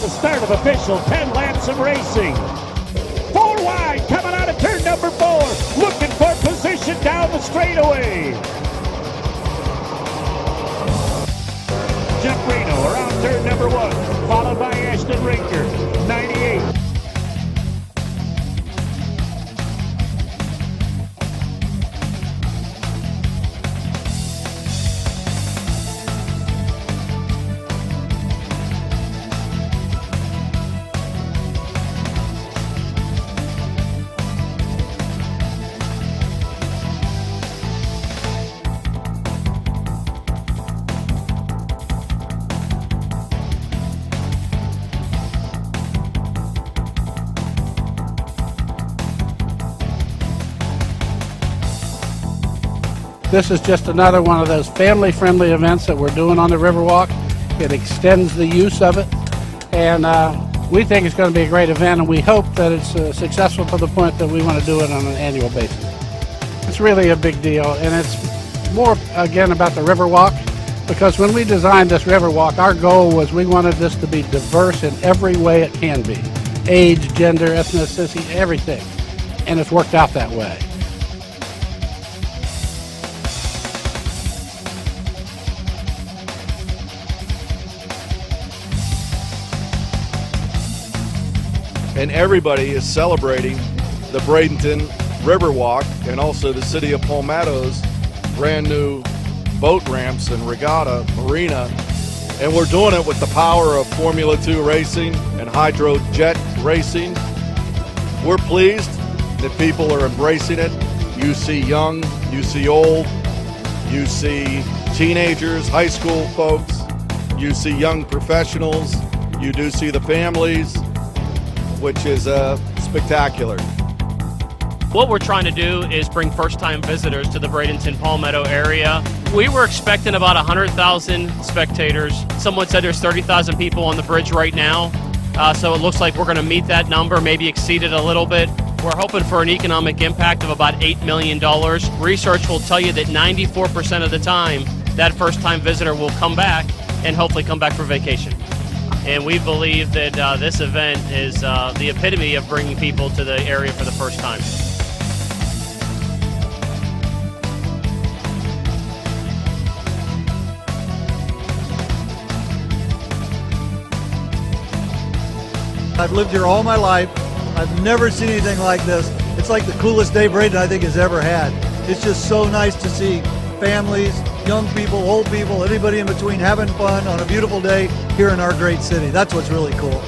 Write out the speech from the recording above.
the start of official 10 laps of racing. 4 wide, coming out of turn number 4, looking for position down the straightaway. Jeff Reno around turn number 1, followed by Ashton Rinker, 98. This is just another one of those family-friendly events that we're doing on the Riverwalk. It extends the use of it, and we think it's going to be a great event, and we hope that it's successful to the point that we want to do it on an annual basis. It's really a big deal, and it's more, again, about the Riverwalk, because when we designed this Riverwalk, our goal was we wanted this to be diverse in every way it can be. Age, gender, ethnicity, everything, and it's worked out that way. And everybody is celebrating the Bradenton Riverwalk and also the city of Palmetto's brand new boat ramps and regatta marina. And we're doing it with the power of Formula 2 racing and hydrojet racing. We're pleased that people are embracing it. You see young, you see old, you see teenagers, high school folks, you see young professionals, you do see the families, which is spectacular. What we're trying to do is bring first-time visitors to the Bradenton Palmetto area. We were expecting about 100,000 spectators. Someone said there's 30,000 people on the bridge right now, so it looks like we're going to meet that number, maybe exceed it a little bit. We're hoping for an economic impact of about $8 million. Research will tell you that 94% of the time, that first-time visitor will come back and hopefully come back for vacation. And we believe that this event is the epitome of bringing people to the area for the first time. I've lived here all my life. I've never seen anything like this. It's like the coolest day Bradenton I think has ever had. It's just so nice to see families, young people, old people, anybody in between having fun on a beautiful day here in our great city. That's what's really cool.